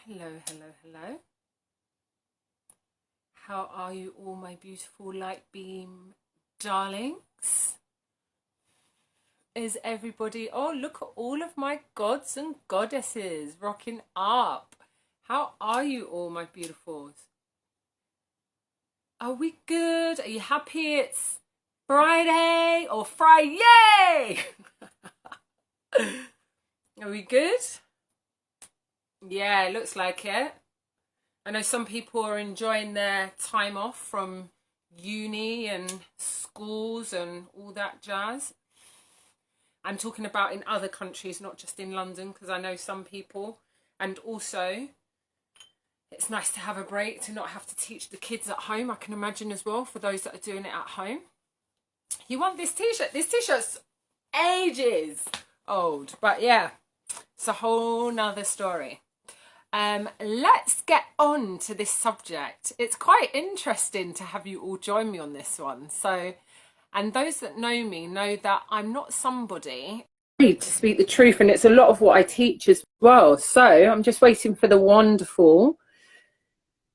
Hello, hello, hello. How are you all, my beautiful light beam darlings? Is everybody, oh, look at all of my gods and goddesses rocking up. How are you all, my beautifuls? Are we good? Are you happy it's Friday or Friday? Are we good? Yeah, it looks like it. I know some people are enjoying their time off from uni and schools and all that jazz. I'm talking about in other countries, not just in London, because I know some people. And also, it's nice to have a break, to not have to teach the kids at home, I can imagine as well, for those that are doing it at home. You want this t-shirt? This t-shirt's ages old. But yeah, it's a whole nother story. Let's get on to this subject. It's quite interesting to have you all join me on this one. So, and those that know me know that I'm not somebody to speak the truth, and it's a lot of what I teach as well. So I'm just waiting for the wonderful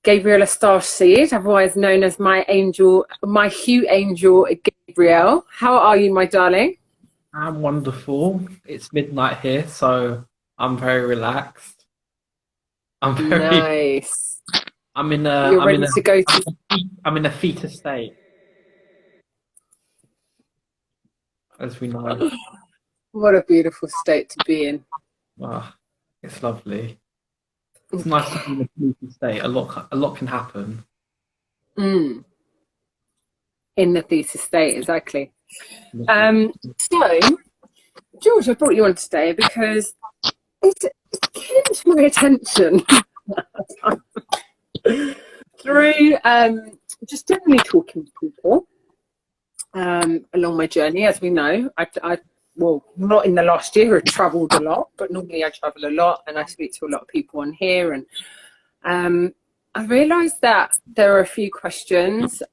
Gabriella Starseed, otherwise known as my angel, my Hueangel Gabrielle. How are you, my darling? I'm wonderful. It's midnight here, so I'm very relaxed. I'm very. Nice. I'm in a. You're I'm ready in to go to. I'm in a theta state, as we know. What a beautiful state to be in. Ah, it's lovely. It's nice to be in Okay. a theta state. A lot can happen. Mm, in the thesis state, exactly. Literally. So, George, I brought you on today because it came to my attention through just generally talking to people along my journey. As we know, well, not in the last year, I've travelled a lot, but normally I travel a lot and I speak to a lot of people on here. And I realised that there are a few questions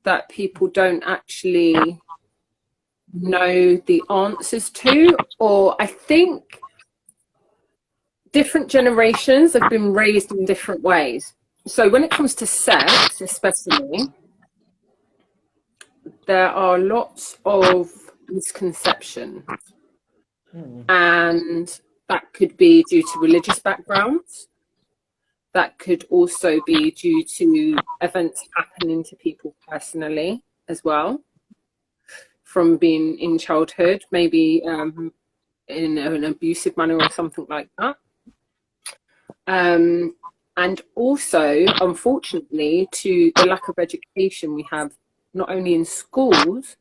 that people don't actually know the answers to, or I think different generations have been raised in different ways. So when it comes to sex, especially, there are lots of misconceptions, Hmm. and that could be due to religious backgrounds. That could also be due to events happening to people personally as well, from being in childhood, maybe in an abusive manner or something like that. And also, unfortunately, to the lack of education we have, not only in schools,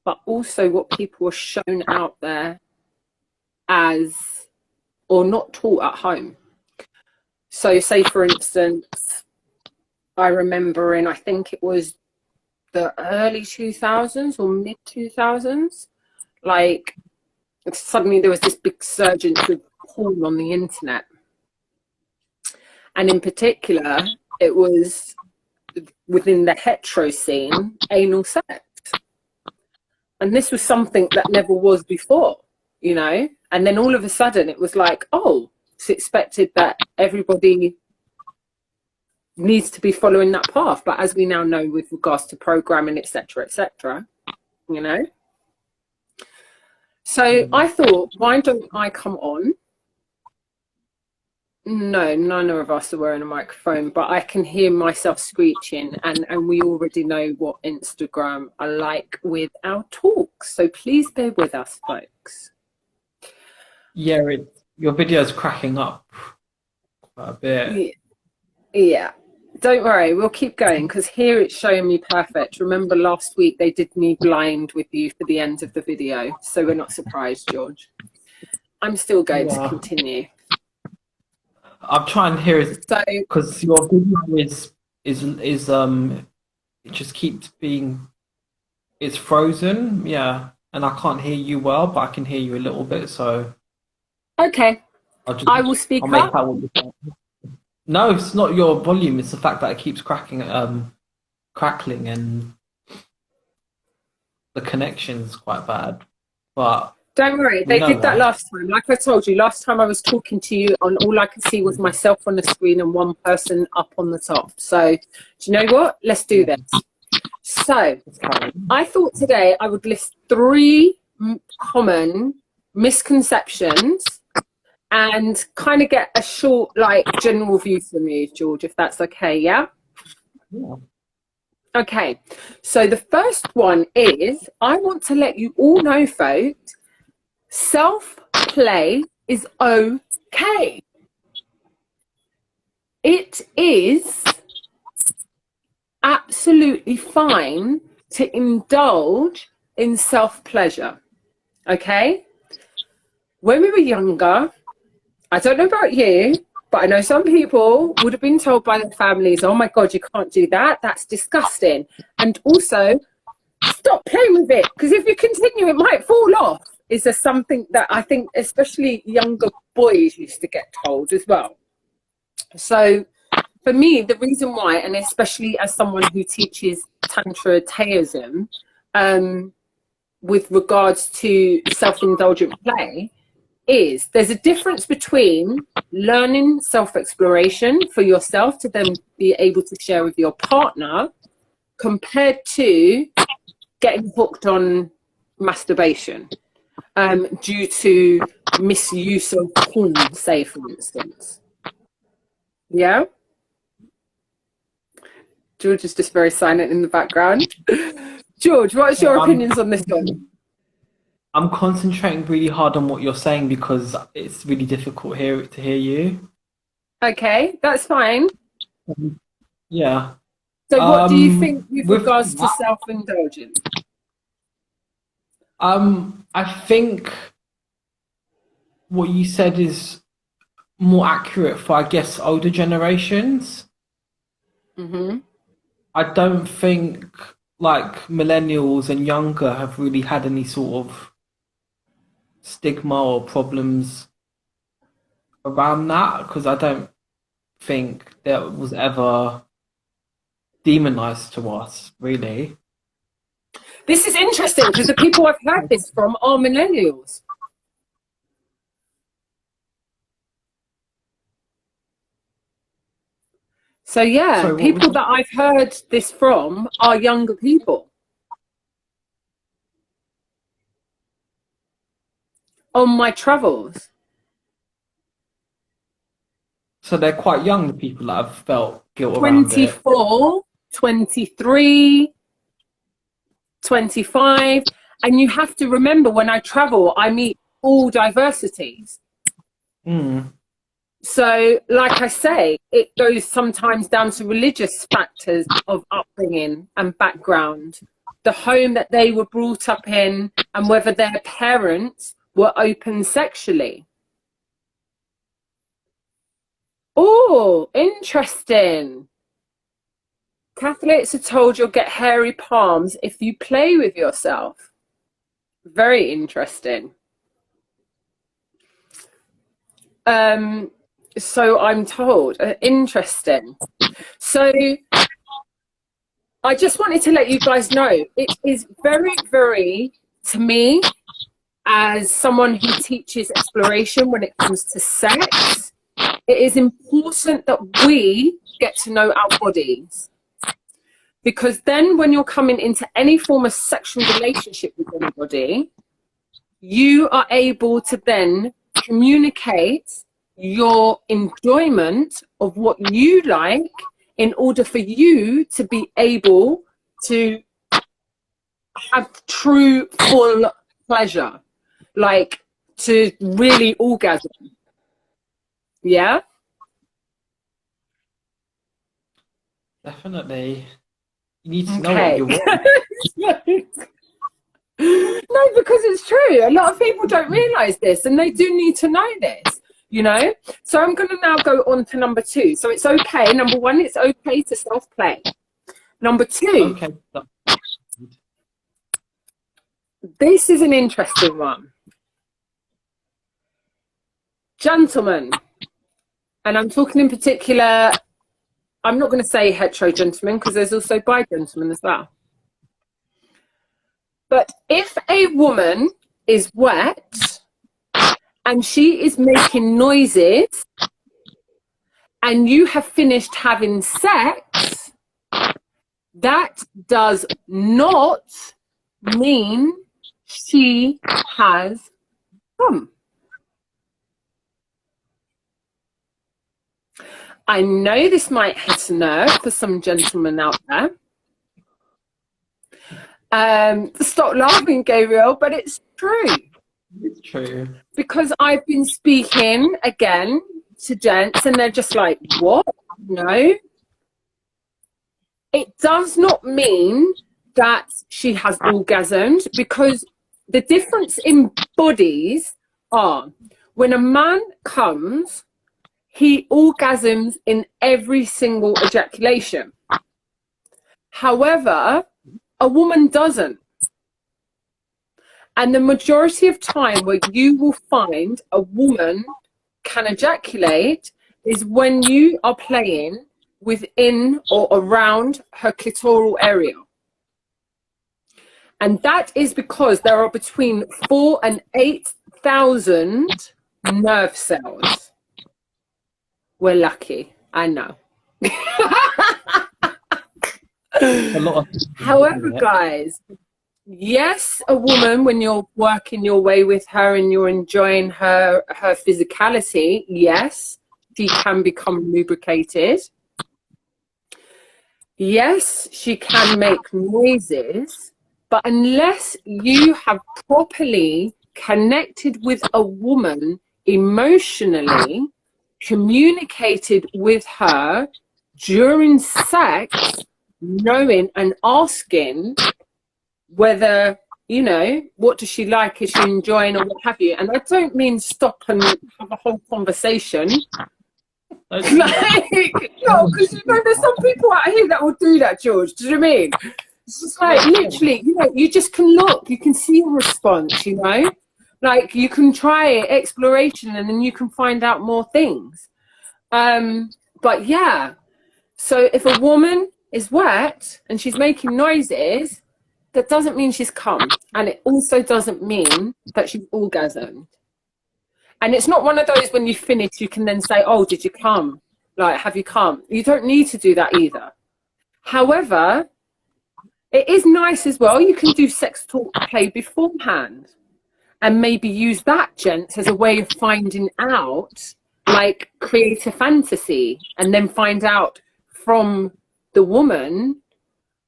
but also what people are shown out there as, or not taught at home. So, say for instance, I remember in, I think it was the early 2000s or mid 2000s, like suddenly there was this big surge of porn on the internet. And in particular, it was within the hetero scene, anal sex. And this was something that never was before, you know? And then all of a sudden it was like, oh, it's expected that everybody needs to be following that path. But as we now know with regards to programming, etc., you know? So Hmm. I thought, why don't I come on? No, none of us are wearing a microphone, but I can hear myself screeching, and we already know what Instagram are like with our talks. So please bear with us, folks. Yeah, your video's cracking up quite a bit. Yeah, yeah. Don't worry, we'll keep going because here it's showing me perfect. Remember last week they did me blind with you for the end of the video, so we're not surprised, George. I'm still going to Yeah, continue. I'm trying to hear it So because your video is it just keeps being it's frozen, yeah, and I can't hear you well, but I can hear you a little bit, so okay, I'll just I will I'll speak make up. out what you're saying. No, it's not your volume, it's the fact that it keeps crackling and the connection's quite bad. But Don't worry, We they know did that that. last time. Like I told you, last time I was talking to you, and all I could see was myself on the screen and one person up on the top. So, do you know what? Let's do Yeah, this. So, let's carry on. I thought today I would list three common misconceptions and kind of get a short, like, general view from you, George, if that's okay, yeah? Yeah. Okay, so the first one is I want to let you all know, folks, self play is okay. It is absolutely fine to indulge in self pleasure. Okay? When we were younger, I don't know about you, but I know some people would have been told by their families, oh my God, you can't do that. That's disgusting. And also, stop playing with it, because if you continue, it might fall off. Is there something that I think especially younger boys used to get told as well? So for me, the reason why, and especially as someone who teaches Tantra Taoism, with regards to self-indulgent play, is there's a difference between learning self-exploration for yourself to then be able to share with your partner compared to getting hooked on masturbation due to misuse of porn, say, for instance. Yeah? George is just very silent in the background. George, what's So your opinions on this one? I'm concentrating really hard on what you're saying because it's really difficult here to hear you. Okay, that's fine. Yeah. So what do you think with With regards to that, self-indulgence? I think what you said is more accurate for, I guess, older generations. Mm-hmm. I don't think like millennials and younger have really had any sort of stigma or problems around that because I don't think that was ever demonized to us, really. This is interesting because the people I've heard this from are millennials. So yeah, Sorry, what was people that I've heard this from are younger people on my travels. so they're quite young, the people that have felt guilt around it. 24, 23, 25. And you have to remember, when I travel, I meet all diversities. Mm, So, like I say, it goes sometimes down to religious factors of upbringing and background, the home that they were brought up in, and whether their parents were open sexually. Oh, interesting. Catholics are told you'll get hairy palms if you play with yourself. Very interesting. Um, so I'm told. Interesting. So I just wanted to let you guys know it is very, very, to me, as someone who teaches exploration when it comes to sex, it is important that we get to know our bodies. Because then when you're coming into any form of sexual relationship with anybody, you are able to then communicate your enjoyment of what you like in order for you to be able to have true, full pleasure, like to really orgasm. Yeah? definitely. You need to know what Okay. you want. No, because it's true. A lot of people don't realize this and they do need to know this, you know? So I'm going to now go on to number two. So it's okay. Number one, it's okay to self play. Number two, Okay. this is an interesting one. Gentlemen, and I'm talking in particular, I'm not going to say hetero gentlemen because there's also bi gentlemen as well. But if a woman is wet and she is making noises and you have finished having sex, that does not mean she has come. I know this might hit a nerve for some gentlemen out there. Stop laughing, Gabriel, but it's true. It's true. Because I've been speaking again to gents and they're just like, what? No. It does not mean that she has orgasmed, because the difference in bodies are when a man comes, he orgasms in every single ejaculation. However, a woman doesn't. And the majority of time where you will find a woman can ejaculate is when you are playing within or around her clitoral area. And that is because there are between 4,000 and 8,000 nerve cells. We're lucky, I know. A lot of However, guys, yes, a woman, when you're working your way with her and you're enjoying her physicality, yes, she can become lubricated. Yes, she can make noises, but unless you have properly connected with a woman emotionally, communicated with her during sex, knowing and asking whether, you know, what does she like, is she enjoying, or what have you. And I don't mean stop and have a whole conversation. Like, no, because you know, there's some people out here that will do that, George. Do you know what I mean? It's just like, literally, you know, you just can look, you can see a response, you know? Like, you can try exploration and then you can find out more things. But yeah, so if a woman is wet and she's making noises, that doesn't mean she's come. And it also doesn't mean that she's orgasmed. And it's not one of those when you finish, you can then say, oh, did you come? Like, have you come? You don't need to do that either. However, it is nice as well. You can do sex talk play beforehand and maybe use that, gents, as a way of finding out, like, create a fantasy and then find out from the woman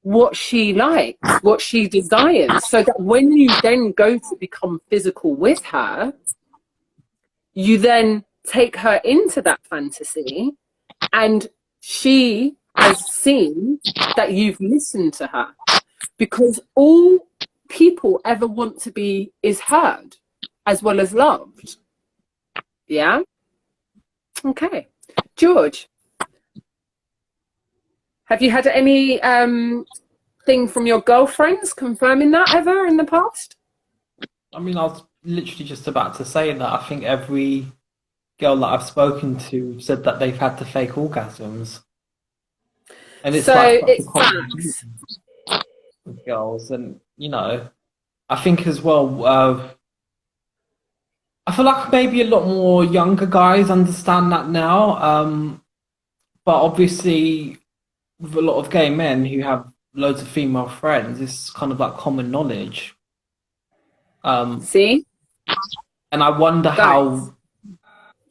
what she likes, what she desires, so that when you then go to become physical with her, you then take her into that fantasy and she has seen that you've listened to her, because all people ever want to be is heard as well as loved. Yeah? Okay. George, have you had any thing from your girlfriends confirming that ever in the past? I mean, I was literally just about to say that. I think every girl that I've spoken to said that they've had to fake orgasms. And it's so like such it's a common facts. thing with girls. And, you know, I think as well, I feel like maybe a lot more younger guys understand that now. But obviously, with a lot of gay men who have loads of female friends, it's kind of like common knowledge. See? And I wonder Guys.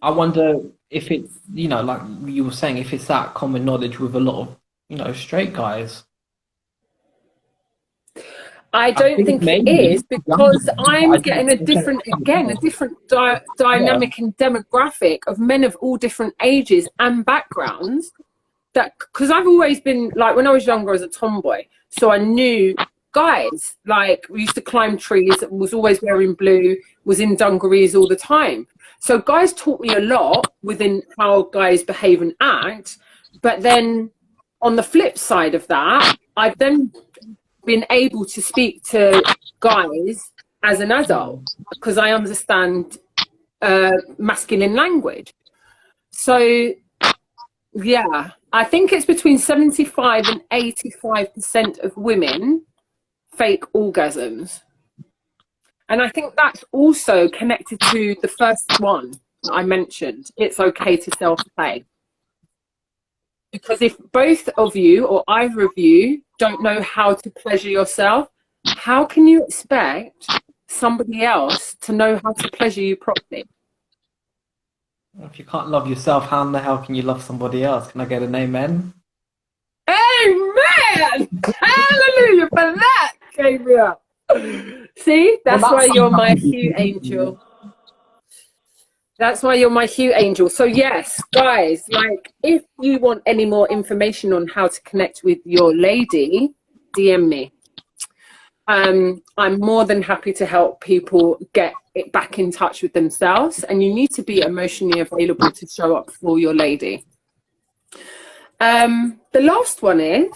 I wonder if it, you know, like you were saying, if it's that common knowledge with a lot of, you know, straight guys. I don't think it is, because I'm getting a different dynamic and demographic of men of all different ages and backgrounds. That, because I've always been, like, when I was younger, I was a tomboy, so I knew guys. Like, we used to climb trees, was always wearing blue, was in dungarees all the time. So guys taught me a lot within how guys behave and act. But then on the flip side of that, I've then been able to speak to guys as an adult because I understand masculine language. So yeah, I think it's between 75 and 85% of women fake orgasms. And I think that's also connected to the first one that I mentioned. It's okay to self-play. Because if both of you or either of you don't know how to pleasure yourself, how can you expect somebody else to know how to pleasure you properly? If you can't love yourself, how in the hell can you love somebody else? Can I get an amen? Amen! Hallelujah for that, Gabriel. See, Well, that's why you're my Hueangel. That's why you're my Hueangel. So yes, guys, like if you want any more information on how to connect with your lady, DM me. I'm more than happy to help people get it back in touch with themselves, and you need to be emotionally available to show up for your lady. The last one is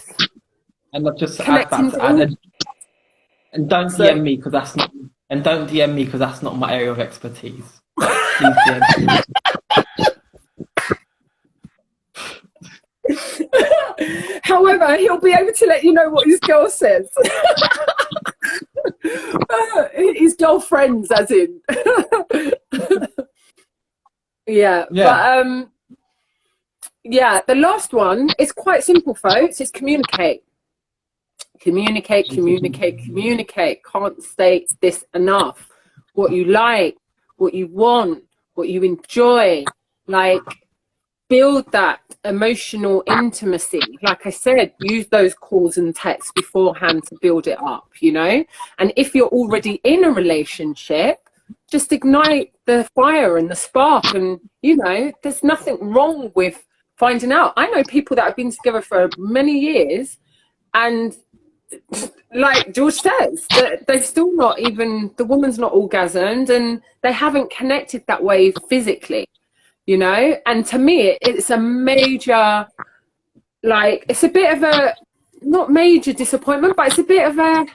and I'll just add connecting that to to all. add, and don't So, DM me because that's not, and don't DM me because that's not my area of expertise. But please DM me. however, he'll be able to let you know what his girl says. His girlfriends, as in. Yeah, Yeah. but yeah, the last one is quite simple, folks. It's communicate. Communicate, communicate, communicate. Can't state this enough. What you like, what you want, what you enjoy. Like, build that emotional intimacy. Like I said, use those calls and texts beforehand to build it up, you know? And if you're already in a relationship, just ignite the fire and the spark. And, you know, there's nothing wrong with finding out. I know people that have been together for many years and like George says, that they've still not even, the woman's not orgasmed and they haven't connected that way physically, you know? And to me, it's a major, like, it's a bit of a, not major disappointment, but it's a bit of a,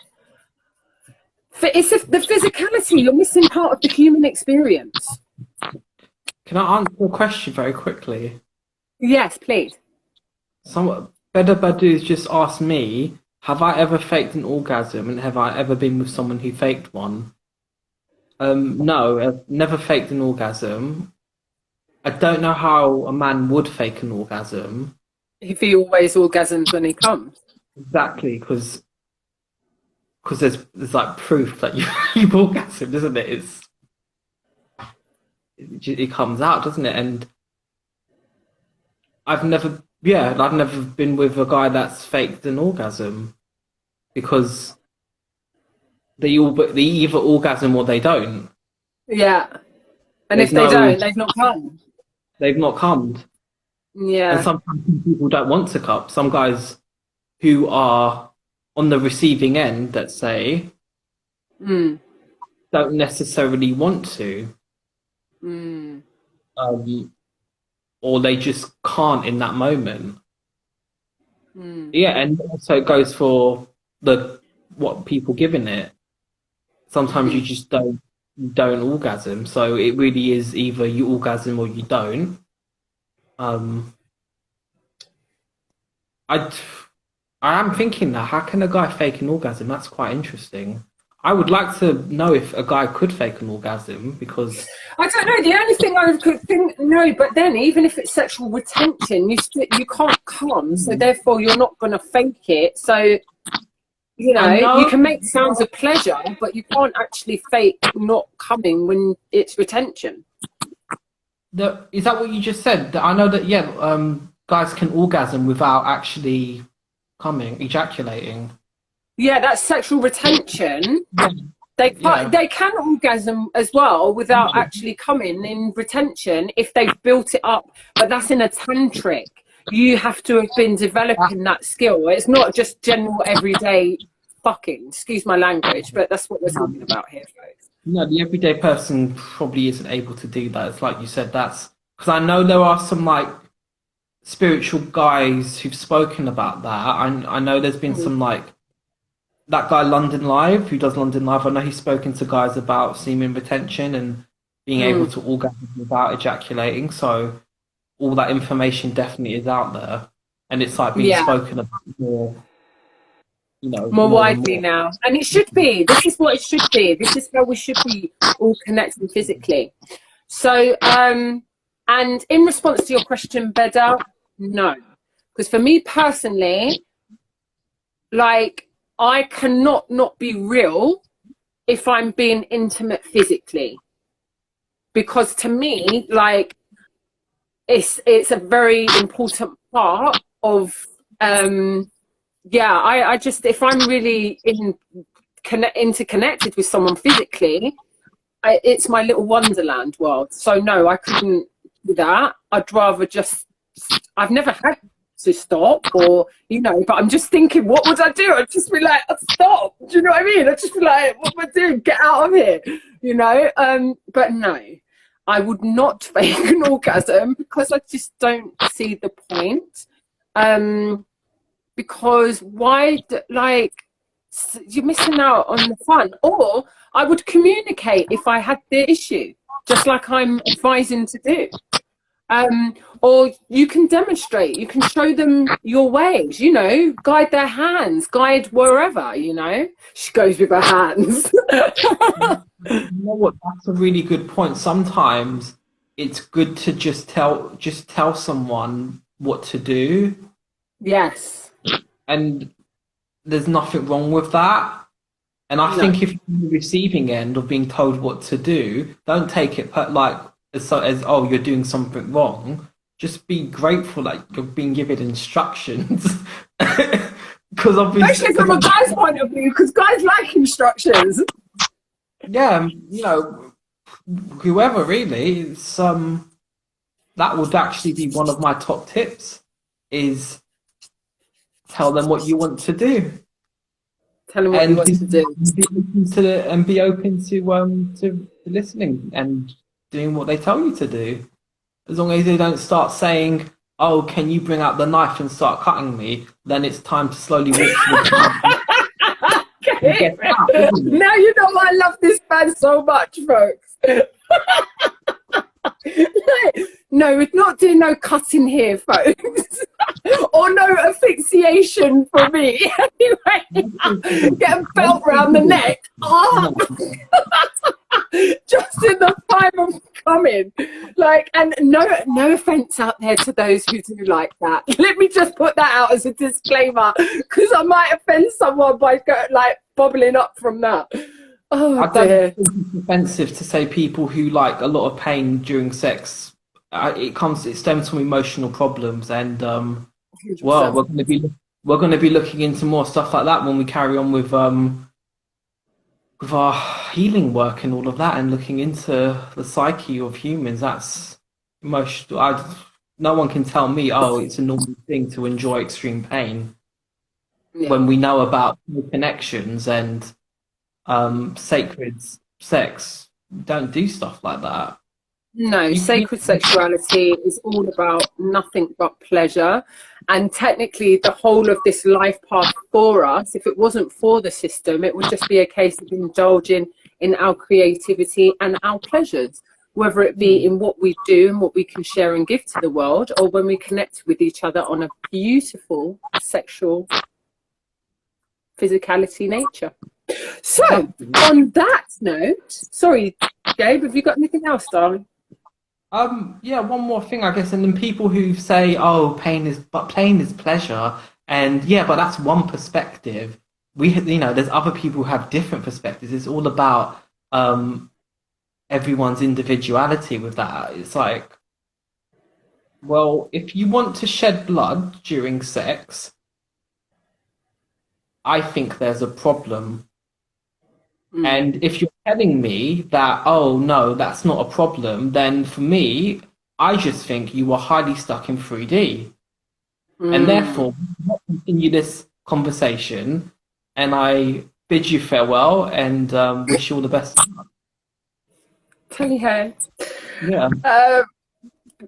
the physicality, you're missing part of the human experience. Can I answer a question very quickly? Yes, please. Some Better Badu's just asked me, have I ever faked an orgasm and have I ever been with someone who faked one? No, I've never faked an orgasm. I don't know how a man would fake an orgasm. If he always orgasms when he comes. Exactly, because there's like proof that you've orgasmed, isn't it? It comes out, doesn't it? And I've never been with a guy that's faked an orgasm because they either orgasm or they don't. Yeah. And There's if they no, don't, they've not come. they've not come. And Yeah. sometimes people don't want to come. Some guys who are on the receiving end, let's say, Mm. don't necessarily want to, Mm. or they just can't in that moment. Mm. Yeah, and also it goes for the what people giving it. Sometimes you just don't orgasm, so it really is either you orgasm or you don't. Um, I I am thinking now, how can a guy fake an orgasm? That's quite interesting. I would like to know if a guy could fake an orgasm because I don't know. The only thing I could think, no, but then even if it's sexual retention, you can't come, so therefore you're not going to fake it. So you know I you know can make sounds of pleasure, but you can't actually fake not coming when it's retention. that is that what you just said? That I know that yeah, guys can orgasm without actually coming, ejaculating. Yeah, that's sexual retention. Yeah. They can orgasm as well without actually coming in retention if they've built it up, but that's in a tantric. You have to have been developing that skill. It's not just general everyday fucking, excuse my language, but that's what we're talking about here, folks. No, the everyday person probably isn't able to do that. It's like you said, that's because I know there are some like spiritual guys who've spoken about that. I know there's been some like that guy London Live who does London Live. I know he's spoken to guys about semen retention and being able to orgasm without ejaculating. So all that information definitely is out there, and it's like being Yeah. spoken about more. more more and widely more. now. And it should be. This is what it should be. This is how we should be all connecting physically. So, and in response to your question, Beda, no. Because for me personally, like, I cannot not be real if I'm being intimate physically. Because to me, like, it's a very important part of I just, if I'm really interconnected with someone physically, it's my little wonderland world. So no, I couldn't do that. I'd rather just, I've never had to stop, or but I'm just thinking, what would I do? I'd just be like, I'd stop. Do you know what I mean? I'd just be like, what am I doing? Get out of here. But no, I would not fake an orgasm, because I just don't see the point. Because why, like, you're missing out on the fun. Or I would communicate if I had the issue, just like I'm advising to do. Or you can demonstrate, you can show them your ways, guide their hands, guide wherever, She goes with her hands. You know what? That's a really good point. Sometimes it's good to just tell someone what to do, Yes. and there's nothing wrong with that. And I No. think if you're on the receiving end of being told what to do, don't take it like as oh, you're doing something wrong. Just be grateful that you're being given instructions. Because obviously, Especially from a guy's point of view, because guys like instructions. yeah, whoever really, it's that would actually be one of my top tips, is tell them what you want to do. Tell them what you And want to do. be open to listening and doing what they tell you to do. As long as they don't start saying, "Oh, can you bring out the knife and start cutting me?" Then it's time to slowly walk towards get out, isn't it? Now you know why I love this band so much, folks. No, we're not doing no cutting here, folks. Or no asphyxiation for me. Anyway, get a belt round the neck. Oh. Just in the time of coming. Like, and no offense out there to those who do like that. Let me just put that out as a disclaimer, because I might offend someone by bobbling up from that. Oh, I dear. don't think it's offensive to say people who like a lot of pain during sex. It stems from emotional problems, and well, 100%. we're going to be looking into more stuff like that when we carry on with our healing work and all of that, and looking into the psyche of humans. That's emotional. No one can tell me, oh, it's a normal thing to enjoy extreme pain, Yeah. when we know about connections and sacred sex. Don't do stuff like that. No, sacred sexuality is all about nothing but pleasure. And technically, the whole of this life path for us, if it wasn't for the system, it would just be a case of indulging in our creativity and our pleasures, whether it be in what we do and what we can share and give to the world, or when we connect with each other on a beautiful sexual physicality nature. So, on that note, sorry, Gabe, have you got anything else, darling? Yeah, one more thing, I guess, and then people who say, "Oh, pain is pleasure," and yeah, but that's one perspective. There's other people who have different perspectives. It's all about everyone's individuality with that. It's like, well, if you want to shed blood during sex, I think there's a problem. And if you're telling me that, oh no, that's not a problem, then for me, I just think you are highly stuck in 3D. And therefore, we will continue this conversation, and I bid you farewell and wish you all the best. Tally ho. Yeah.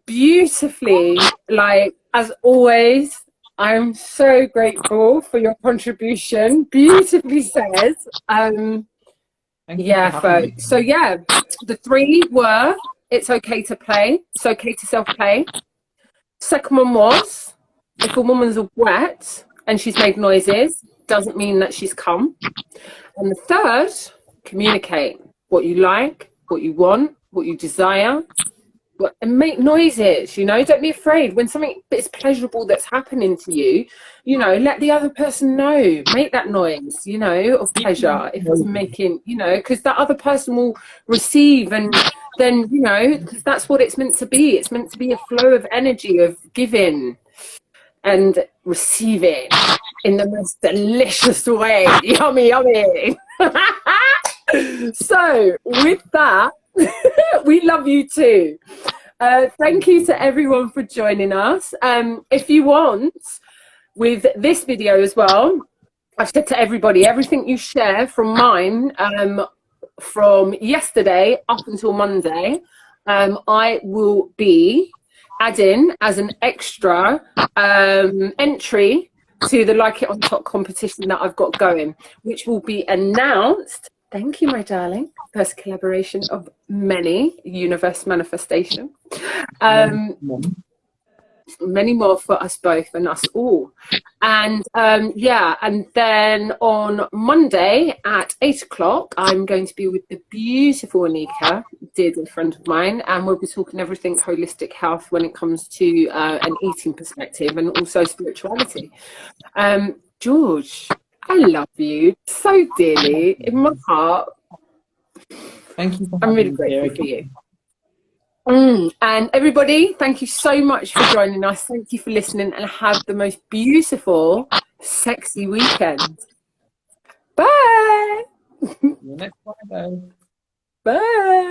Beautifully, like, as always, I'm so grateful for your contribution. Beautifully said. Yeah, folks. So yeah, the three were: it's okay to play, it's okay to self-play. Second one was: if a woman's wet and she's made noises, doesn't mean that she's come. And the third, communicate what you like, what you want, what you desire, and make noises. Don't be afraid when something is pleasurable that's happening to you. Let the other person know. Make that noise, of pleasure, if it's making, because that other person will receive. And then, because that's what it's meant to be. It's meant to be a flow of energy, of giving and receiving in the most delicious way. Yummy, yummy. So with that, we love you too. Thank you to everyone for joining us. If you want, with this video as well, I've said to everybody, everything you share from mine, from yesterday up until Monday, I will be adding as an extra entry to the Like It On Top competition that I've got going, which will be announced. Thank you, my darling. First collaboration of many, universe manifestation. Many more for us both and us all. And and then on Monday at 8 o'clock, I'm going to be with the beautiful Anika, dear friend of mine, and we'll be talking everything holistic health when it comes to an eating perspective and also spirituality. George, I love you so dearly in my heart. Thank you. I'm really grateful for you. And everybody, thank you so much for joining us. Thank you for listening, and have the most beautiful, sexy weekend. Bye. See you next Friday. Bye.